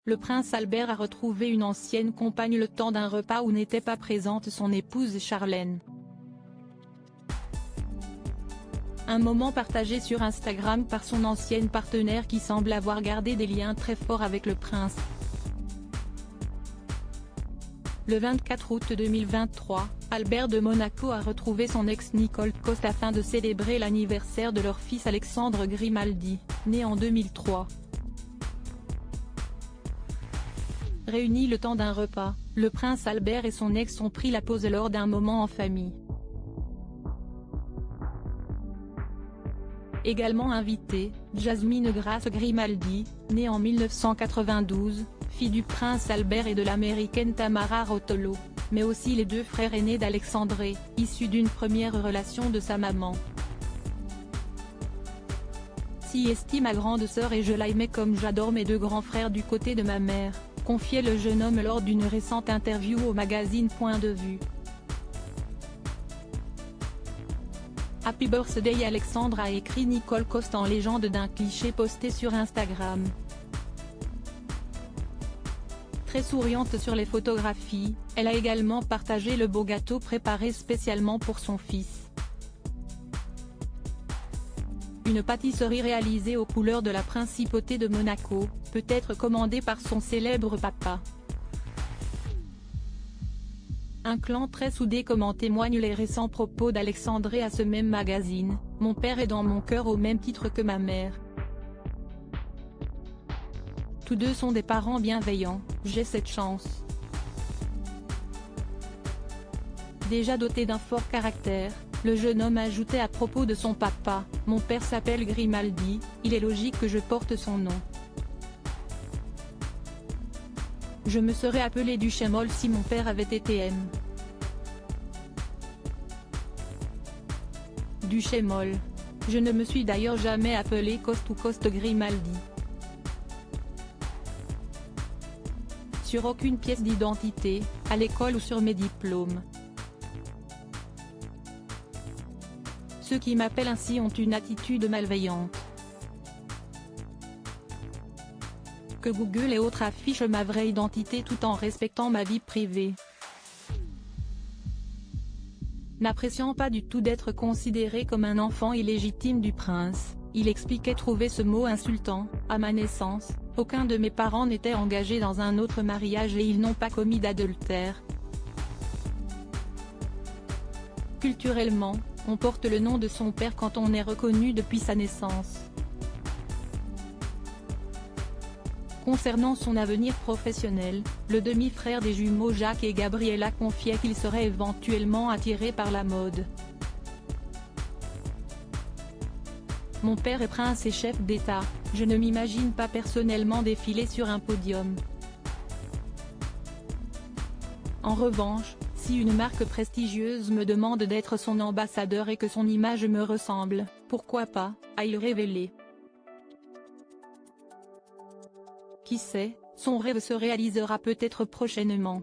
le prince Albert a retrouvé une ancienne compagne le temps d'un repas où n'était pas présente son épouse Charlène. Un moment partagé sur Instagram par son ancienne partenaire qui semble avoir gardé des liens très forts avec le prince. Le 24 août 2023, Albert de Monaco a retrouvé son ex Nicole Coste afin de célébrer l'anniversaire de leur fils Alexandre Grimaldi, né en 2003. Réunis le temps d'un repas, le prince Albert et son ex ont pris la pause lors d'un moment en famille. Également invitée, Jasmine Grace Grimaldi, née en 1992, fille du prince Albert et de l'américaine Tamara Rotolo, mais aussi les deux frères aînés d'Alexandre, issus d'une première relation de sa maman. Si estime ma grande sœur et je l'aimais comme j'adore mes deux grands frères du côté de ma mère, confiait le jeune homme lors d'une récente interview au magazine Point de Vue. Happy Birthday Alexandre, a écrit Nicole Coste en légende d'un cliché posté sur Instagram. Très souriante sur les photographies, elle a également partagé le beau gâteau préparé spécialement pour son fils. Une pâtisserie réalisée aux couleurs de la principauté de Monaco, peut être commandée par son célèbre papa. Un clan très soudé, comme en témoignent les récents propos d'Alexandre à ce même magazine. Mon père est dans mon cœur au même titre que ma mère. Tous deux sont des parents bienveillants, j'ai cette chance. Déjà doté d'un fort caractère, le jeune homme ajoutait à propos de son papa, mon père s'appelle Grimaldi, il est logique que je porte son nom. Je me serais appelé Duchémol si mon père avait été M. Duchémol. Je ne me suis d'ailleurs jamais appelé Coste ou Coste Grimaldi. Sur aucune pièce d'identité, à l'école ou sur mes diplômes. Ceux qui m'appellent ainsi ont une attitude malveillante. Que Google et autres affichent ma vraie identité tout en respectant ma vie privée. N'appréciant pas du tout d'être considéré comme un enfant illégitime du prince, il expliquait trouver ce mot insultant. À ma naissance, aucun de mes parents n'était engagé dans un autre mariage et ils n'ont pas commis d'adultère. Culturellement, on porte le nom de son père quand on est reconnu depuis sa naissance. Concernant son avenir professionnel, le demi-frère des jumeaux Jacques et Gabriella confiait qu'il serait éventuellement attiré par la mode. Mon père est prince et chef d'État, je ne m'imagine pas personnellement défiler sur un podium. En revanche, si une marque prestigieuse me demande d'être son ambassadeur et que son image me ressemble, pourquoi pas, a-t-il révélé. Qui sait, son rêve se réalisera peut-être prochainement.